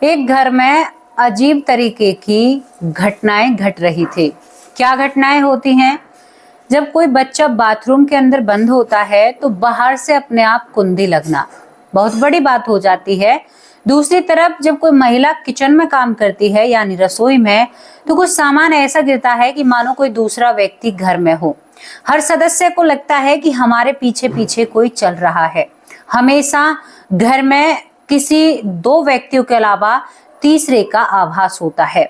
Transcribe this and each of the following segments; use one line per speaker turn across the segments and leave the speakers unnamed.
एक घर में अजीब तरीके की घटनाएं घट रही थी। क्या घटनाएं होती हैं? जब कोई बच्चा बाथरूम के अंदर बंद होता है तो बाहर से अपने आप कुंडी लगना बहुत बड़ी बात हो जाती है। दूसरी तरफ जब कोई महिला किचन में काम करती है यानी रसोई में, तो कुछ सामान ऐसा गिरता है कि मानो कोई दूसरा व्यक्ति घर में हो। हर सदस्य को लगता है कि हमारे पीछे पीछे कोई चल रहा है। हमेशा घर में किसी दो व्यक्तियों के अलावा तीसरे का आभास होता है।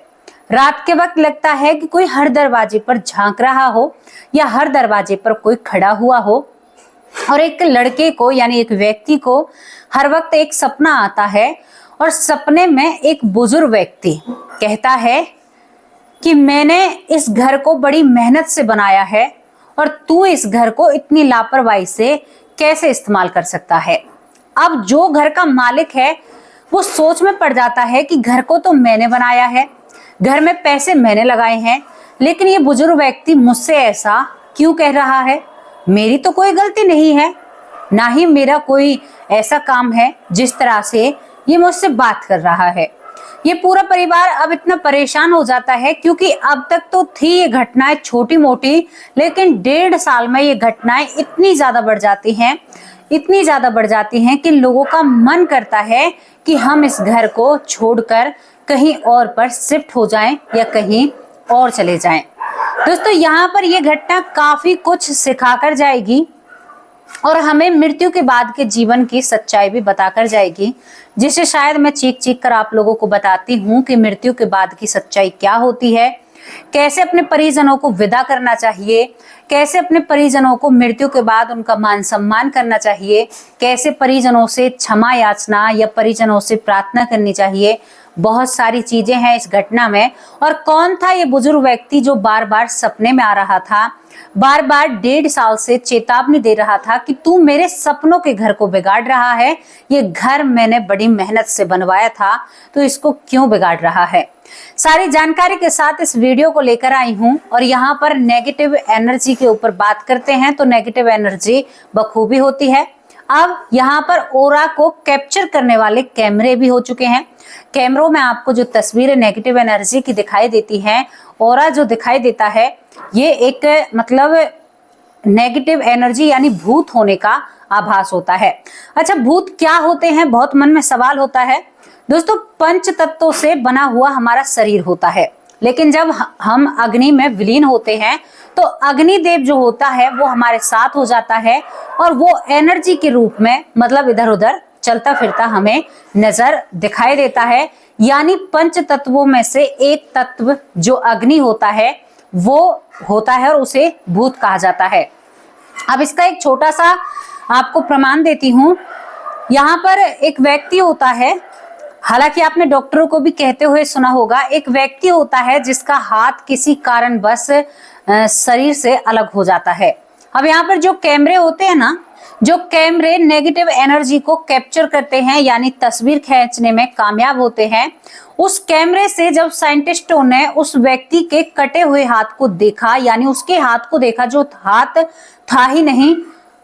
रात के वक्त लगता है कि कोई हर दरवाजे पर झांक रहा हो या हर दरवाजे पर कोई खड़ा हुआ हो। और एक लड़के को यानी एक व्यक्ति को हर वक्त एक सपना आता है और सपने में एक बुजुर्ग व्यक्ति कहता है कि मैंने इस घर को बड़ी मेहनत से बनाया है और तू इस घर को इतनी लापरवाही से कैसे इस्तेमाल कर सकता है। अब जो घर का मालिक है वो सोच में पड़ जाता है कि घर को तो मैंने बनाया है, घर में पैसे मैंने लगाए हैं, लेकिन ये बुजुर्ग व्यक्ति मुझसे ऐसा क्यों कह रहा है? मेरी तो कोई गलती नहीं है, ना ही मेरा कोई ऐसा काम है जिस तरह से ये मुझसे बात कर रहा है। ये पूरा परिवार अब इतना परेशान हो जाता है क्योंकि अब तक तो थी ये घटनाएं छोटी मोटी, लेकिन 1.5 साल में ये घटनाएं इतनी ज्यादा बढ़ जाती हैं कि लोगों का मन करता है कि हम इस घर को छोड़कर कहीं और पर शिफ्ट हो जाएं या कहीं और चले जाएं। दोस्तों, यहाँ पर यह घटना काफी कुछ सिखाकर जाएगी और हमें मृत्यु के बाद के जीवन की सच्चाई भी बताकर जाएगी, जिसे शायद मैं चीख चीख कर आप लोगों को बताती हूँ कि मृत्यु के बाद की सच्चाई क्या होती है, कैसे अपने परिजनों को विदा करना चाहिए, कैसे अपने परिजनों को मृत्यु के बाद उनका मान सम्मान करना चाहिए, कैसे परिजनों से क्षमा याचना या परिजनों से प्रार्थना करनी चाहिए। बहुत सारी चीजें हैं इस घटना में। और कौन था ये बुजुर्ग व्यक्ति जो बार बार सपने में आ रहा था, बार बार 1.5 साल से चेतावनी दे रहा था कि तू मेरे सपनों के घर को बिगाड़ रहा है, ये घर मैंने बड़ी मेहनत से बनवाया था, तो इसको क्यों बिगाड़ रहा है। सारी जानकारी के साथ इस वीडियो को लेकर आई हूं और यहाँ पर नेगेटिव एनर्जी के ऊपर बात करते हैं। तो नेगेटिव एनर्जी बखूबी होती है। अब यहाँ पर ओरा को कैप्चर करने वाले कैमरे भी हो चुके हैं। कैमरों में आपको जो तस्वीरें नेगेटिव एनर्जी की दिखाई देती हैं, ओरा जो दिखाई देता है, ये एक मतलब नेगेटिव एनर्जी यानी भूत होने का आभास होता है। अच्छा, भूत क्या होते हैं? बहुत मन में सवाल होता है। दोस्तों, पंच तत्वों से बना हुआ हमारा शरीर होता है, लेकिन जब हम अग्नि में विलीन होते हैं तो अग्निदेव जो होता है वो हमारे साथ हो जाता है और वो एनर्जी के रूप में मतलब इधर उधर चलता फिरता हमें नजर दिखाई देता है। यानी पंच तत्वों में से एक तत्व जो अग्नि होता है वो होता है और उसे भूत कहा जाता है। अब इसका एक छोटा सा आपको प्रमाण देती हूं। यहाँ पर एक व्यक्ति होता है, हालांकि आपने डॉक्टरों को भी कहते हुए सुना होगा, एक व्यक्ति होता है जिसका हाथ किसी कारणवश शरीर से अलग हो जाता है। अब यहाँ पर जो कैमरे होते हैं ना, जो कैमरे नेगेटिव एनर्जी को कैप्चर करते हैं यानी तस्वीर खींचने में कामयाब होते हैं, उस कैमरे से जब साइंटिस्टों ने उस व्यक्ति के कटे हुए हाथ को देखा, यानी उसके हाथ को देखा जो हाथ था ही नहीं,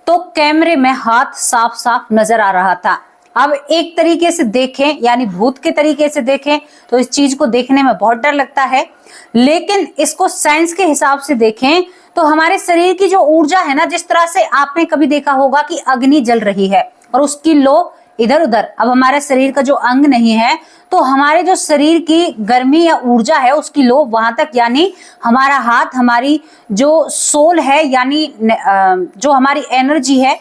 तो कैमरे में हाथ साफ साफ नजर आ रहा था। अब एक तरीके से देखें यानी भूत के तरीके से देखें तो इस चीज को देखने में बहुत डर लगता है, लेकिन इसको साइंस के हिसाब से देखें तो हमारे शरीर की जो ऊर्जा है ना, जिस तरह से आपने कभी देखा होगा कि अग्नि जल रही है और उसकी लो इधर उधर, अब हमारे शरीर का जो अंग नहीं है तो हमारे जो शरीर की गर्मी या ऊर्जा है उसकी लो वहां तक, यानी हमारा हाथ, हमारी जो सोल है यानी जो हमारी एनर्जी है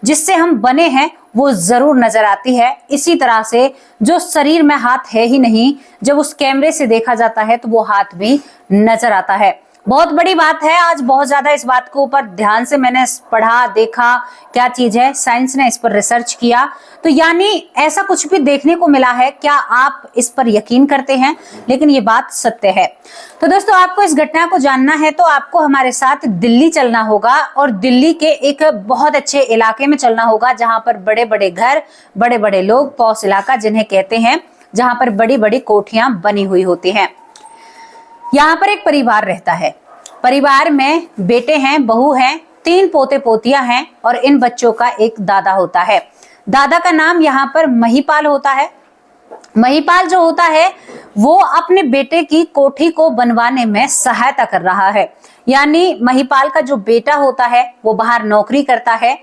जिससे हम बने हैं वो जरूर नजर आती है। इसी तरह से जो शरीर में हाथ है ही नहीं, जब उस कैमरे से देखा जाता है तो वो हाथ भी नजर आता है। बहुत बड़ी बात है। आज बहुत ज्यादा इस बात के ऊपर ध्यान से मैंने पढ़ा, देखा क्या चीज है, साइंस ने इस पर रिसर्च किया, तो यानी ऐसा कुछ भी देखने को मिला है। क्या आप इस पर यकीन करते हैं? लेकिन ये बात सत्य है। तो दोस्तों, आपको इस घटना को जानना है तो आपको हमारे साथ दिल्ली चलना होगा और दिल्ली के एक बहुत अच्छे इलाके में चलना होगा जहां पर बड़े बड़े घर, बड़े बड़े लोग, पॉश इलाका जिन्हें कहते हैं, जहां पर बड़ी बड़ी कोठियां बनी हुई होती हैं। यहाँ पर एक परिवार रहता है। परिवार में बेटे हैं, बहू हैं, 3 पोते पोतियां हैं और इन बच्चों का एक दादा होता है। दादा का नाम यहाँ पर महिपाल होता है। महिपाल जो होता है वो अपने बेटे की कोठी को बनवाने में सहायता कर रहा है। यानी महिपाल का जो बेटा होता है वो बाहर नौकरी करता है,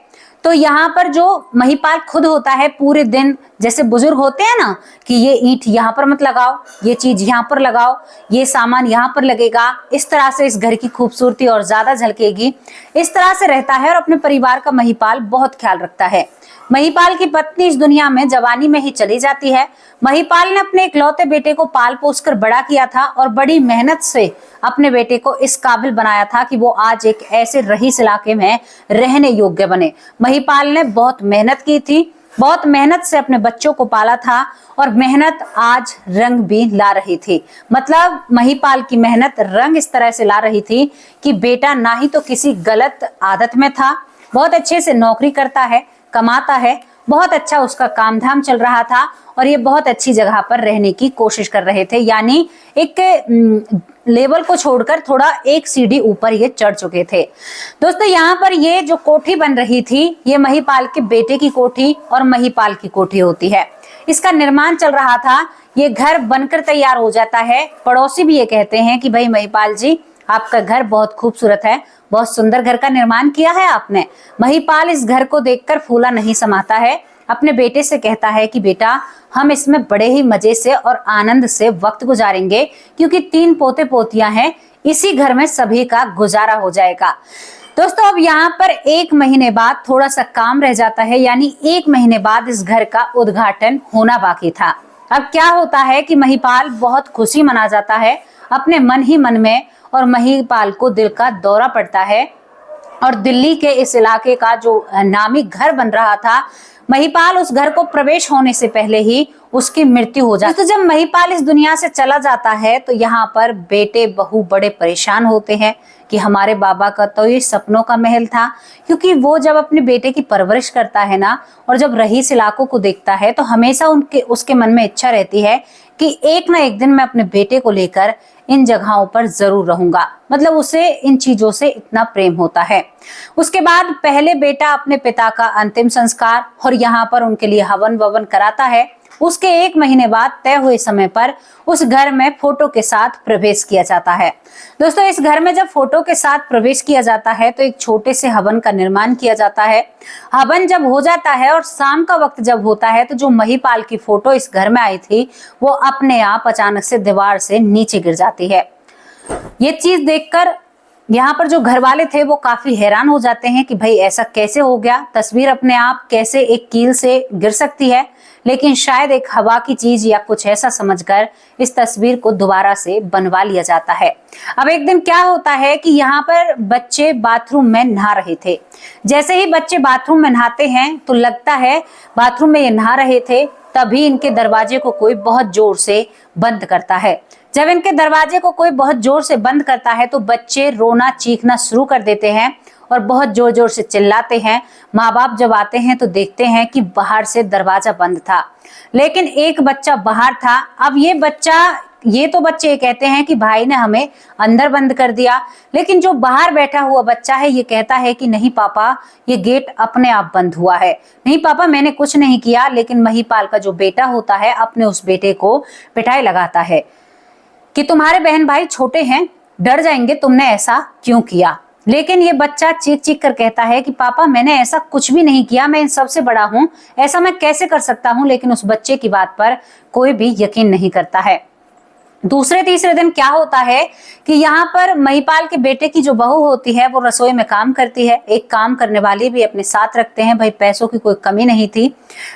तो यहाँ पर जो महिपाल खुद होता है पूरे दिन, जैसे बुजुर्ग होते हैं ना कि ये ईंट यहाँ पर मत लगाओ, ये चीज यहाँ पर लगाओ, ये सामान यहाँ पर लगेगा, इस तरह से इस घर की खूबसूरती और ज्यादा झलकेगी, इस तरह से रहता है और अपने परिवार का महिपाल बहुत ख्याल रखता है। महिपाल की पत्नी इस दुनिया में जवानी में ही चली जाती है। महिपाल ने अपने इकलौते बेटे को पाल पोस कर बड़ा किया था और बड़ी मेहनत से अपने बेटे को इस काबिल बनाया था कि वो आज एक ऐसे रईस इलाके में रहने योग्य बने। महिपाल ने बहुत मेहनत की थी, बहुत मेहनत से अपने बच्चों को पाला था और मेहनत आज रंग भी ला रही थी। मतलब महिपाल की मेहनत रंग इस तरह से ला रही थी कि बेटा ना ही तो किसी गलत आदत में था, बहुत अच्छे से नौकरी करता है, कमाता है, बहुत अच्छा उसका काम धाम चल रहा था और ये बहुत अच्छी जगह पर रहने की कोशिश कर रहे थे। यानी एक लेवल को छोड़कर थोड़ा एक सीढ़ी ऊपर ये चढ़ चुके थे। दोस्तों यहाँ पर ये जो कोठी बन रही थी ये महिपाल के बेटे की कोठी और महिपाल की कोठी होती है। इसका निर्माण चल रहा था, ये घर बनकर तैयार हो जाता है। पड़ोसी भी ये कहते हैं कि भाई महिपाल जी आपका घर बहुत खूबसूरत है, बहुत सुंदर घर का निर्माण किया है आपने। महिपाल इस घर को देखकर फूला नहीं समाता है, अपने बेटे से कहता है कि बेटा हम इसमें बड़े ही मजे से और आनंद से वक्त गुजारेंगे, क्योंकि 3 पोते पोतियां हैं, इसी घर में सभी का गुजारा हो जाएगा। दोस्तों अब यहाँ पर 1 महीने बाद थोड़ा सा काम रह जाता है, यानी 1 महीने बाद इस घर का उद्घाटन होना बाकी था। अब क्या होता है कि महिपाल बहुत खुशी मना जाता है अपने मन ही मन में और महिपाल को दिल का दौरा पड़ता है और दिल्ली के इस इलाके का जो नामी घर बन रहा था, महिपाल उस घर को प्रवेश होने से पहले ही उसकी मृत्यु हो जाती है। तो जब महिपाल इस दुनिया से चला जाता है तो यहाँ पर बेटे बहू बड़े परेशान होते हैं कि हमारे बाबा का तो ये सपनों का महल था, क्योंकि वो जब अपने बेटे की परवरिश करता है ना और जब रईस इलाकों को देखता है तो हमेशा उसके मन में इच्छा रहती है कि एक ना एक दिन मैं अपने बेटे को लेकर इन जगहों पर जरूर रहूंगा। मतलब उसे इन चीजों से इतना प्रेम होता है। उसके बाद पहले बेटा अपने पिता का अंतिम संस्कार और यहाँ पर उनके लिए हवन ववन कराता है। उसके 1 महीने बाद तय हुए समय पर उस घर में फोटो के साथ प्रवेश किया जाता है। दोस्तों इस घर में जब फोटो के साथ प्रवेश किया जाता है तो एक छोटे से हवन का निर्माण किया जाता है। हवन जब हो जाता है और शाम का वक्त जब होता है तो जो महिपाल की फोटो इस घर में आई थी वो अपने आप अचानक से दीवार से नीचे गिर जाती है। ये चीज देखकर यहाँ पर जो घर वाले थे वो काफी हैरान हो जाते हैं कि भाई ऐसा कैसे हो गया, तस्वीर अपने आप कैसे एक कील से गिर सकती है। लेकिन शायद एक हवा की चीज या कुछ ऐसा समझकर इस तस्वीर को दोबारा से बनवा लिया जाता है। अब एक दिन क्या होता है कि यहाँ पर बच्चे बाथरूम में नहा रहे थे। जैसे ही बच्चे बाथरूम में नहाते हैं तो लगता है बाथरूम में ये नहा रहे थे, तभी इनके दरवाजे को कोई बहुत जोर से बंद करता है। जब इनके दरवाजे को कोई बहुत जोर से बंद करता है तो बच्चे रोना चीखना शुरू कर देते हैं और बहुत जोर जोर से चिल्लाते हैं। माँ बाप जब आते हैं तो देखते हैं कि बाहर से दरवाजा बंद था, लेकिन एक बच्चा बाहर था। अब ये तो बच्चे ये कहते हैं कि भाई ने हमें अंदर बंद कर दिया, लेकिन जो बाहर बैठा हुआ बच्चा है ये कहता है कि नहीं पापा, ये गेट अपने आप बंद हुआ है। नहीं पापा मैंने कुछ नहीं किया। लेकिन महिपाल का जो बेटा होता है अपने उस बेटे को पिटाई लगाता है कि तुम्हारे बहन भाई छोटे हैं, डर जाएंगे, तुमने ऐसा क्यों किया। लेकिन ये बच्चा चीख चीख कर कहता है कि पापा मैंने ऐसा कुछ भी नहीं किया, मैं इन सबसे बड़ा हूं, ऐसा मैं कैसे कर सकता हूं। लेकिन उस बच्चे की बात पर कोई भी यकीन नहीं करता है। दूसरे तीसरे दिन क्या होता है कि यहाँ पर महिपाल के बेटे की जो बहू होती है वो रसोई में काम करती है। एक काम करने वाली भी अपने साथ रखते हैं, भाई पैसों की कोई कमी नहीं थी।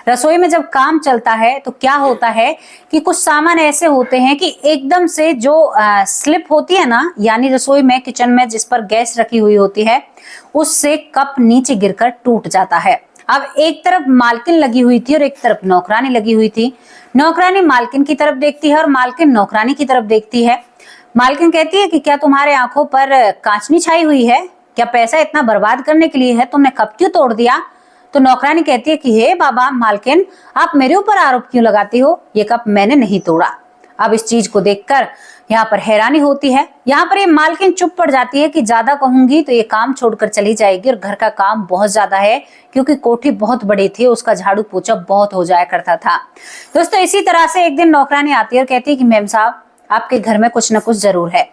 रसोई में जब काम चलता है तो क्या होता है कि कुछ सामान ऐसे होते हैं कि एकदम से जो स्लिप होती है ना, यानी रसोई में किचन में जिस पर गैस रखी हुई होती है उससे कप नीचे गिरकर टूट जाता है। अब एक तरफ मालकिन लगी हुई थी और एक तरफ नौकरानी लगी हुई थी। नौकरानी मालकिन की तरफ देखती है और मालकिन नौकरानी की तरफ देखती है। मालकिन कहती है कि क्या तुम्हारे आंखों पर कांचनी छाई हुई है, क्या पैसा इतना बर्बाद करने के लिए है, तुमने कप क्यों तोड़ दिया। तो नौकरानी कहती है कि हे बाबा मालकिन, आप मेरे ऊपर आरोप क्यों लगाती हो, ये कप मैंने नहीं तोड़ा। अब इस चीज को देखकर यहाँ पर हैरानी होती है। यहाँ पर ये मालकिन चुप पड़ जाती है कि ज्यादा कहूंगी तो ये काम छोड़कर चली जाएगी, और घर का काम बहुत ज्यादा है क्योंकि कोठी बहुत बड़ी थी, उसका झाड़ू पोछा बहुत हो जाया करता था। दोस्तों इसी तरह से एक दिन नौकरानी आती है और कहती है कि मेम साहब आपके घर में कुछ न कुछ जरूर है।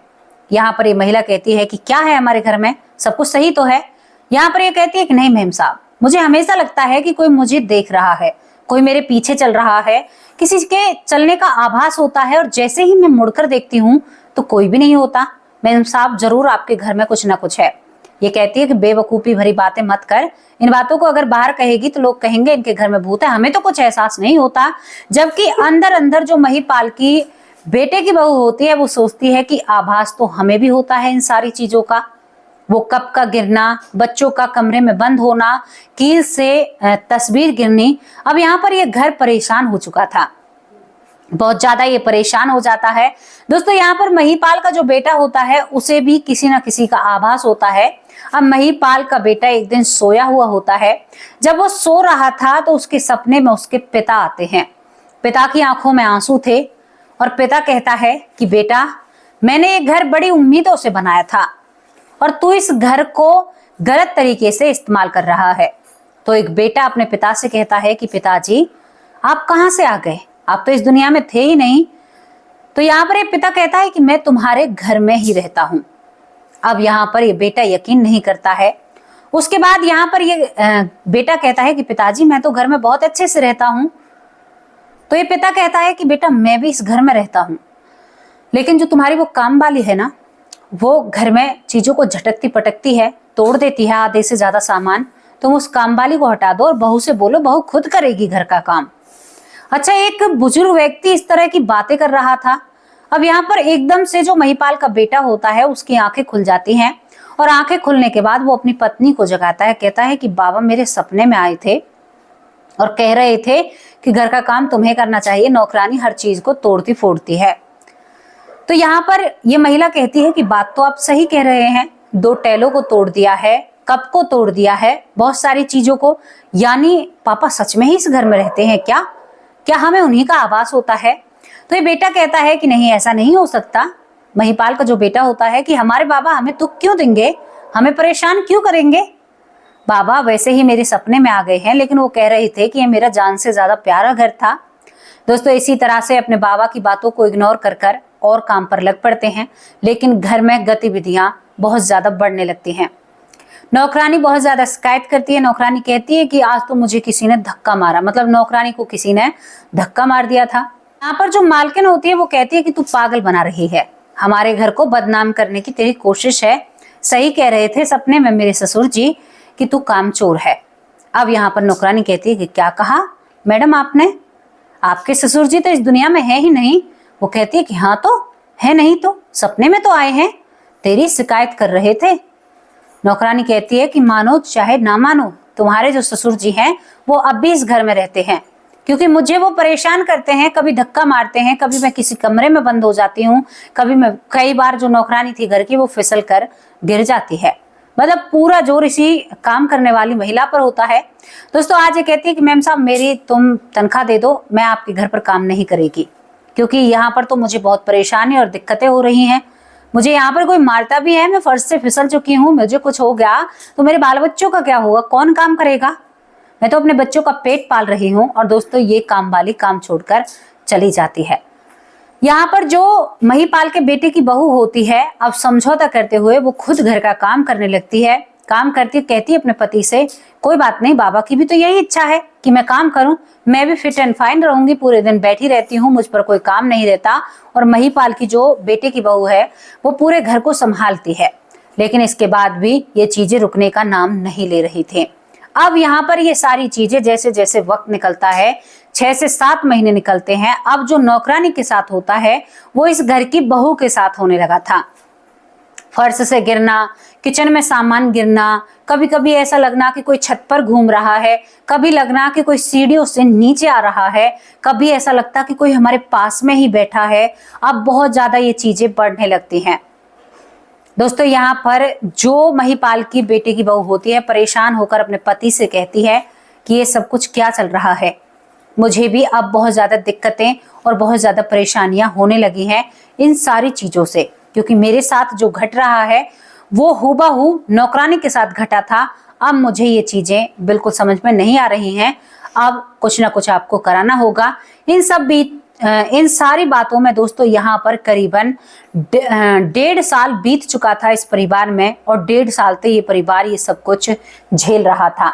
यहाँ पर ये महिला कहती है कि क्या है हमारे घर में, सब कुछ सही तो है। यहाँ पर ये कहती है कि नहीं मेम साहब, मुझे हमेशा लगता है कि कोई मुझे देख रहा है, कोई मेरे पीछे चल रहा है, किसी के चलने का आभास होता है, और जैसे ही मैं मुड़कर देखती हूँ तो कोई भी नहीं होता। मेम साहब जरूर आपके घर में कुछ ना कुछ है। ये कहती है कि बेवकूफी भरी बातें मत कर, इन बातों को अगर बाहर कहेगी तो लोग कहेंगे इनके घर में भूत है, हमें तो कुछ एहसास नहीं होता। जबकि अंदर अंदर जो महिपाल की बेटे की बहू होती है वो सोचती है कि आभास तो हमें भी होता है इन सारी चीजों का। वो कप का गिरना, बच्चों का कमरे में बंद होना, कील से तस्वीर गिरनी। अब यहाँ पर ये घर परेशान हो चुका था, बहुत ज्यादा ये परेशान हो जाता है। दोस्तों यहाँ पर महिपाल का जो बेटा होता है उसे भी किसी ना किसी का आभास होता है। अब महिपाल का बेटा एक दिन सोया हुआ होता है। जब वो सो रहा था तो उसके सपने में उसके पिता आते हैं। पिता की आंखों में आंसू थे और पिता कहता है कि बेटा मैंने ये घर बड़ी उम्मीदों से बनाया था और तू इस घर को गलत तरीके से इस्तेमाल कर रहा है। तो एक बेटा अपने पिता से कहता है कि पिताजी आप कहां से आ गए, आप तो इस दुनिया में थे ही नहीं। तो यहाँ पर ये पिता कहता है कि मैं तुम्हारे घर में ही रहता हूं। अब यहाँ पर ये बेटा यकीन नहीं करता है। उसके बाद यहाँ पर ये बेटा कहता है कि पिताजी मैं तो घर में बहुत अच्छे से रहता हूं। तो ये पिता कहता है कि बेटा मैं भी इस घर में रहता हूं, लेकिन जो तुम्हारी वो काम वाली है ना, वो घर में चीजों को झटकती पटकती है, तोड़ देती है आधे से ज्यादा सामान। तुम उस काम वाली को हटा दो और बहू से बोलो बहू खुद करेगी घर का काम। अच्छा, एक बुजुर्ग व्यक्ति इस तरह की बातें कर रहा था। अब यहाँ पर एकदम से जो महिपाल का बेटा होता है उसकी आंखें खुल जाती हैं, और आंखें खुलने के बाद वो अपनी पत्नी को जगाता है। कहता है कि बाबा मेरे सपने में आए थे और कह रहे थे कि घर का काम तुम्हें करना चाहिए, नौकरानी हर चीज को तोड़ती फोड़ती है। तो यहाँ पर ये महिला कहती है कि बात तो आप सही कह रहे हैं, 2 टैलों को तोड़ दिया है, कप को तोड़ दिया है, बहुत सारी चीजों को। यानी पापा सच में ही इस घर में रहते हैं क्या? क्या हमें उन्हीं का आभास होता है? तो ये बेटा कहता है कि नहीं ऐसा नहीं हो सकता। महिपाल का जो बेटा होता है कि हमारे बाबा हमें दुख क्यों देंगे, हमें परेशान क्यों करेंगे? बाबा वैसे ही मेरे सपने में आ गए हैं, लेकिन वो कह रहे थे कि ये मेरा जान से ज्यादा प्यारा घर था। दोस्तों इसी तरह से अपने बाबा की बातों को इग्नोर कर कर और काम पर लग पड़ते हैं, लेकिन घर में गतिविधियां बहुत ज्यादा बढ़ने लगती हैं। नौकरानी बहुत ज्यादा शिकायत करती है। नौकरानी कहती है कि आज तो मुझे किसी ने धक्का मारा, मतलब नौकरानी को किसी ने धक्का मार दिया था। यहाँ पर जो मालकिन होती है वो कहती है कि तू पागल बना रही है, हमारे घर को बदनाम करने की तेरी कोशिश है। सही कह रहे थे सपने में मेरे ससुर जी कि तू कामचोर है। अब यहाँ पर नौकरानी कहती है कि क्या कहा मैडम आपने, आपके ससुर जी तो इस दुनिया में है ही नहीं। वो कहती है कि हाँ तो है, नहीं तो सपने में तो आए हैं, तेरी शिकायत कर रहे थे। नौकरानी कहती है कि मानो चाहे ना मानो, तुम्हारे जो ससुर जी हैं वो अब भी इस घर में रहते हैं, क्योंकि मुझे वो परेशान करते हैं, कभी धक्का मारते हैं, कभी मैं किसी कमरे में बंद हो जाती हूँ, कई बार जो नौकरानी थी घर की वो फिसल कर गिर जाती है। मतलब पूरा जोर इसी काम करने वाली महिला पर होता है। दोस्तों आज ये कहती है कि मैम साहब मेरी तुम तनख्वाह दे दो, मैं आपके घर पर काम नहीं करेगी, क्योंकि यहाँ पर तो मुझे बहुत परेशानी और दिक्कतें हो रही हैं। मुझे यहाँ पर कोई मारता भी है, मैं फर्श से फिसल चुकी हूँ, मुझे कुछ हो गया तो मेरे बाल बच्चों का क्या होगा, कौन काम करेगा? मैं तो अपने बच्चों का पेट पाल रही हूँ। और दोस्तों ये काम वाली काम छोड़कर चली जाती है। यहाँ पर जो महिपाल के बेटे की बहू होती है, अब समझौता करते हुए वो खुद घर का काम करने लगती है। काम करती कहती है अपने पति से, कोई बात नहीं, बाबा की भी तो यही इच्छा है कि मैं काम करूं, मैं भी फिट एंड फाइन रहूंगी, पूरे दिन बैठी रहती हूँ, मुझ पर कोई काम नहीं रहता। और महिपाल की जो बेटे की बहू है वो पूरे घर को संभालती है। लेकिन इसके बाद भी ये चीजें रुकने का नाम नहीं ले रही थी। अब यहाँ पर ये सारी चीजें जैसे जैसे वक्त निकलता है, 6 से 7 महीने निकलते हैं, अब जो नौकरानी के साथ होता है वो इस घर की बहू के साथ होने लगा था। फर्श से गिरना, किचन में सामान गिरना, कभी कभी ऐसा लगना कि कोई छत पर घूम रहा है, कभी लगना कि कोई सीढ़ियों से नीचे आ रहा है, कभी ऐसा लगता कि कोई हमारे पास में ही बैठा है। अब बहुत ज्यादा ये चीजें बढ़ने लगती हैं। दोस्तों यहाँ पर जो महिपाल की बेटे की बहू होती है परेशान होकर अपने पति से कहती है कि ये सब कुछ क्या चल रहा है, मुझे भी अब बहुत ज़्यादा दिक्कतें और बहुत ज़्यादा परेशानियां होने लगी हैं इन सारी चीज़ों से, क्योंकि मेरे साथ जो घट रहा है वो हूबहू नौकरानी के साथ घटा था। अब मुझे ये चीज़ें बिल्कुल समझ में नहीं आ रही हैं। अब कुछ ना कुछ आपको कराना होगा। इन सारी बातों में दोस्तों यहाँ पर करीबन 1.5 साल बीत चुका था इस परिवार में, और 1.5 साल से ये परिवार ये सब कुछ झेल रहा था।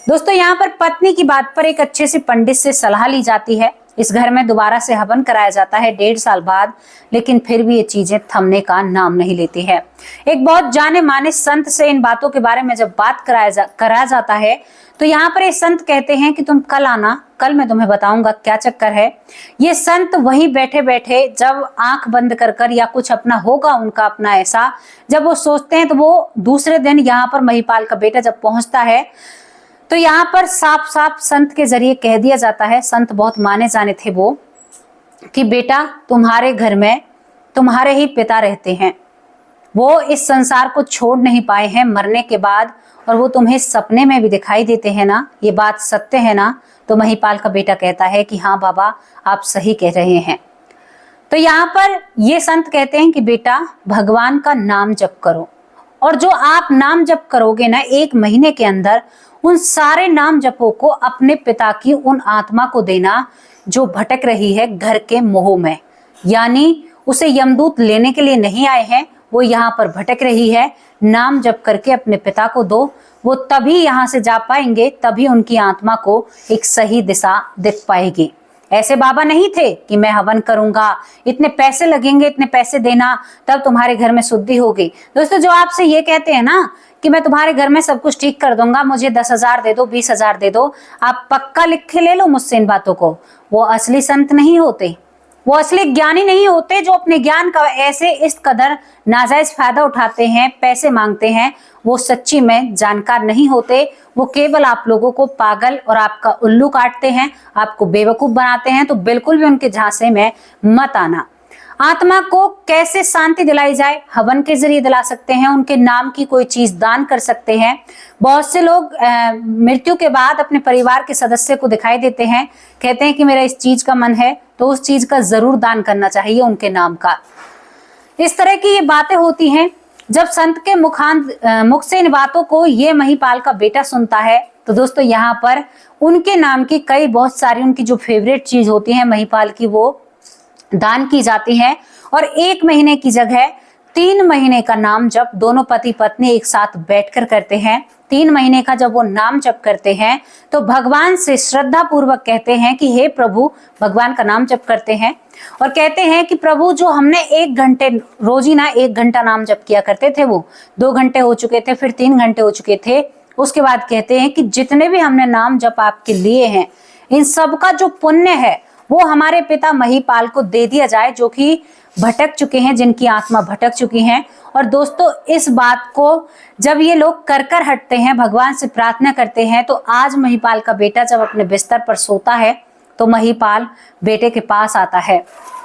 दोस्तों यहाँ पर पत्नी की बात पर एक अच्छे से पंडित से सलाह ली जाती है। इस घर में दोबारा से हवन कराया जाता है 1.5 साल बाद, लेकिन फिर भी ये चीजें थमने का नाम नहीं लेती है। एक बहुत जाने माने संत से इन बातों के बारे में जब बात कराया जाता है तो यहाँ पर ये संत कहते हैं कि तुम कल आना, कल मैं तुम्हें बताऊंगा क्या चक्कर है। ये संत वहीं बैठे बैठे जब आंख बंद कर कर या कुछ अपना होगा उनका अपना ऐसा जब वो सोचते हैं, तो वो दूसरे दिन यहाँ पर महिपाल का बेटा जब पहुंचता है तो यहाँ पर साफ साफ संत के जरिए कह दिया जाता है, संत बहुत माने जाने थे वो, कि बेटा तुम्हारे घर में तुम्हारे ही पिता रहते हैं, वो इस संसार को छोड़ नहीं पाए हैं मरने के बाद, और वो तुम्हें सपने में भी दिखाई देते हैं ना, ये बात सत्य है ना। तो महिपाल का बेटा कहता है कि हाँ बाबा आप सही कह रहे हैं। तो यहाँ पर ये संत कहते हैं कि बेटा भगवान का नाम जप करो, और जो आप नाम जप करोगे ना 1 महीने के अंदर, उन सारे नाम जपों को अपने पिता की उन आत्मा को देना जो भटक रही है घर के मोह में, यानी उसे यमदूत लेने के लिए नहीं आए हैं, वो यहाँ पर भटक रही है। नाम जप करके अपने पिता को दो, वो तभी यहाँ से जा पाएंगे, तभी उनकी आत्मा को एक सही दिशा दिख पाएगी। ऐसे बाबा नहीं थे कि मैं हवन करूंगा, इतने पैसे लगेंगे, इतने पैसे देना तब तुम्हारे घर में शुद्धि होगी। दोस्तों जो आपसे ये कहते हैं ना कि मैं तुम्हारे घर में सब कुछ ठीक कर दूंगा, मुझे 10,000 दे दो, 20,000 दे दो, आप पक्का लिख के ले लो मुझसे इन बातों को, वो असली संत नहीं होते, वो असली ज्ञानी नहीं होते। जो अपने ज्ञान का ऐसे इस कदर नाजायज फायदा उठाते हैं, पैसे मांगते हैं, वो सच्ची में जानकार नहीं होते। वो केवल आप लोगों को पागल और आपका उल्लू काटते हैं, आपको बेवकूफ बनाते हैं। तो बिल्कुल भी उनके झांसे में मत आना। आत्मा को कैसे शांति दिलाई जाए? हवन के जरिए दिला सकते हैं, उनके नाम की कोई चीज दान कर सकते हैं। बहुत से लोग मृत्यु के बाद अपने परिवार के सदस्य को दिखाई देते हैं, कहते हैं कि मेरा इस चीज का मन है, तो उस चीज का जरूर दान करना चाहिए उनके नाम का। इस तरह की ये बातें होती हैं। जब संत के मुख से इन बातों को ये महिपाल का बेटा सुनता है, तो दोस्तों यहाँ पर उनके नाम की कई बहुत सारी उनकी जो फेवरेट चीज होती है महिपाल की, वो दान की जाती है। और 1 महीने की जगह 3 महीने का नाम जप दोनों पति पत्नी एक साथ बैठकर करते हैं। 3 महीने का जब वो नाम जप करते हैं तो भगवान से श्रद्धा पूर्वक कहते हैं कि हे प्रभु, भगवान का नाम जप करते हैं और कहते हैं कि प्रभु जो हमने 1 घंटे रोजी ना 1 घंटा नाम जप किया करते थे, वो 2 घंटे हो चुके थे, फिर 3 घंटे हो चुके थे। उसके बाद कहते हैं कि जितने भी हमने नाम जप आपके लिए हैं, इन सब का जो पुण्य है वो हमारे पिता महिपाल को दे दिया जाए, जो कि भटक चुके हैं, जिनकी आत्मा भटक चुकी हैं। और दोस्तों इस बात को जब ये लोग कर कर हटते हैं, भगवान से प्रार्थना करते हैं, तो आज महिपाल का बेटा जब अपने बिस्तर पर सोता है तो महिपाल बेटे के पास आता है,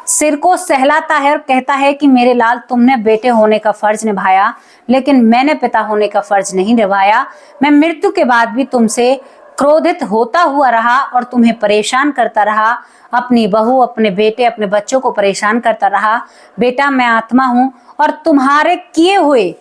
सिर को सहलाता है और कहता है कि मेरे लाल, तुमने बेटे होने का फर्ज निभाया, लेकिन मैंने पिता होने का फर्ज नहीं निभाया। मैं मृत्यु के बाद भी तुमसे क्रोधित होता हुआ रहा और तुम्हें परेशान करता रहा, अपनी बहू, अपने बेटे, अपने बच्चों को परेशान करता रहा। बेटा मैं आत्मा हूं और तुम्हारे किए हुए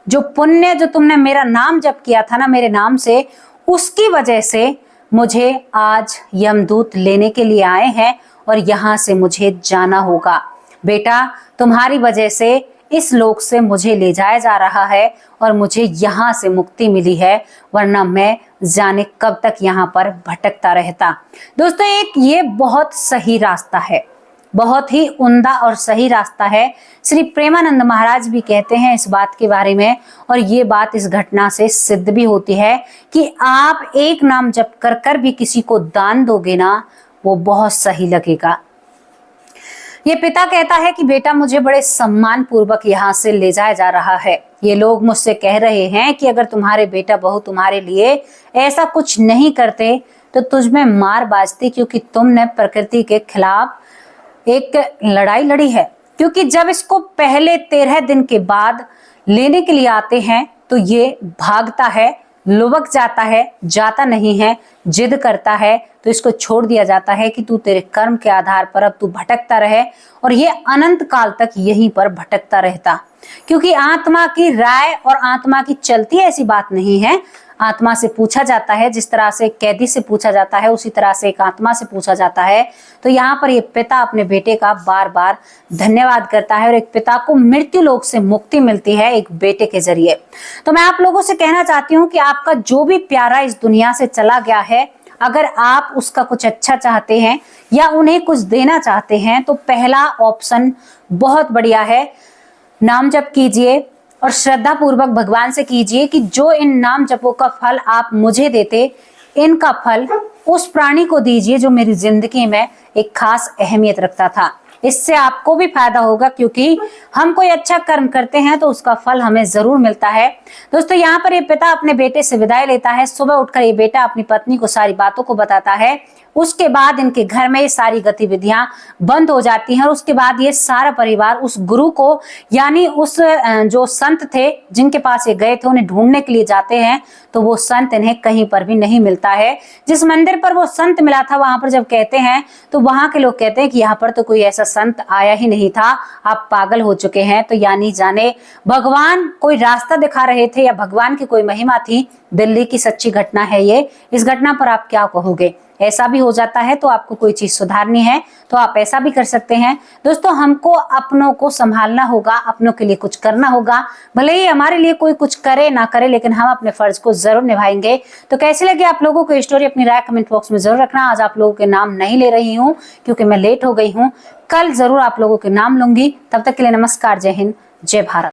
जो पुण्य, जो तुमने मेरा नाम जप किया था ना मेरे नाम से, उसकी वजह से मुझे आज यमदूत लेने के लिए आए हैं और यहाँ से मुझे जाना होगा। बेटा तुम्हारी वजह से इस लोक से मुझे ले जाया जा रहा है और मुझे यहाँ से मुक्ति मिली है, वरना मैं जाने कब तक यहाँ पर भटकता रहता। दोस्तों एक ये बहुत सही रास्ता है, बहुत ही उम्दा और सही रास्ता है। श्री प्रेमानंद महाराज भी कहते हैं इस बात के बारे में, और ये बात इस घटना से सिद्ध भी होती है कि आप एक नाम जप कर कर भी किसी को दान दोगे ना, वो बहुत सही लगेगा। ये पिता कहता है कि बेटा मुझे बड़े सम्मान पूर्वक यहाँ से ले जाया जा रहा है। ये लोग मुझसे कह रहे हैं कि अगर तुम्हारे बेटा बहू तुम्हारे लिए ऐसा कुछ नहीं करते तो तुझमें मार बाजती, क्योंकि तुमने प्रकृति के खिलाफ एक लड़ाई लड़ी है। क्योंकि जब इसको पहले 13 दिन के बाद लेने के लिए आते हैं तो ये भागता है, लुढ़क जाता है, जाता नहीं है, जिद करता है, तो इसको छोड़ दिया जाता है कि तू तेरे कर्म के आधार पर अब तू भटकता रहे और ये अनंत काल तक यहीं पर भटकता रहता। क्योंकि आत्मा की राय और आत्मा की चलती ऐसी बात नहीं है। आत्मा से पूछा जाता है, जिस तरह से कैदी से पूछा जाता है उसी तरह से एक आत्मा से पूछा जाता है। तो यहाँ पर ये पिता अपने बेटे का बार बार धन्यवाद करता है और एक पिता को मृत्यु लोक से मुक्ति मिलती है एक बेटे के जरिए। तो मैं आप लोगों से कहना चाहती हूँ कि आपका जो भी प्यारा इस दुनिया से चला गया है, अगर आप उसका कुछ अच्छा चाहते हैं या उन्हें कुछ देना चाहते हैं तो पहला ऑप्शन बहुत बढ़िया है। नाम जप कीजिए और श्रद्धा पूर्वक भगवान से कीजिए कि जो इन नाम जपों का फल आप मुझे देते, इनका फल उस प्राणी को दीजिए जो मेरी जिंदगी में एक खास अहमियत रखता था। इससे आपको भी फायदा होगा, क्योंकि हम कोई अच्छा कर्म करते हैं तो उसका फल हमें जरूर मिलता है। दोस्तों, यहाँ पर ये पिता अपने बेटे से विदाई लेता है। सुबह उठकर ये बेटा अपनी पत्नी को सारी बातों को बताता है। उसके बाद इनके घर में ये सारी गतिविधियां बंद हो जाती हैं और उसके बाद ये सारा परिवार उस गुरु को, यानी उस जो संत थे जिनके पास ये गए थे, उन्हें ढूंढने के लिए जाते हैं। तो वो संत इन्हें कहीं पर भी नहीं मिलता है। जिस मंदिर पर वो संत मिला था वहां पर जब कहते हैं तो वहां के लोग कहते हैं कि यहाँ पर तो कोई ऐसा संत आया ही नहीं था, आप पागल हो चुके हैं। तो यानी जाने भगवान कोई रास्ता दिखा रहे थे या भगवान की कोई महिमा थी। दिल्ली की सच्ची घटना है ये। इस घटना पर आप क्या कहोगे? ऐसा भी हो जाता है तो आपको कोई चीज सुधारनी है तो आप ऐसा भी कर सकते हैं। दोस्तों, हमको अपनों को संभालना होगा, अपनों के लिए कुछ करना होगा। भले ही हमारे लिए कोई कुछ करे ना करे, लेकिन हम अपने फर्ज को जरूर निभाएंगे। तो कैसी लगी आप लोगों को स्टोरी, अपनी राय कमेंट बॉक्स में जरूर रखना। आज आप लोगों के नाम नहीं ले रही हूँ क्योंकि मैं लेट हो गई हूँ। कल जरूर आप लोगों के नाम लूंगी। तब तक के लिए नमस्कार, जय हिंद, जय भारत।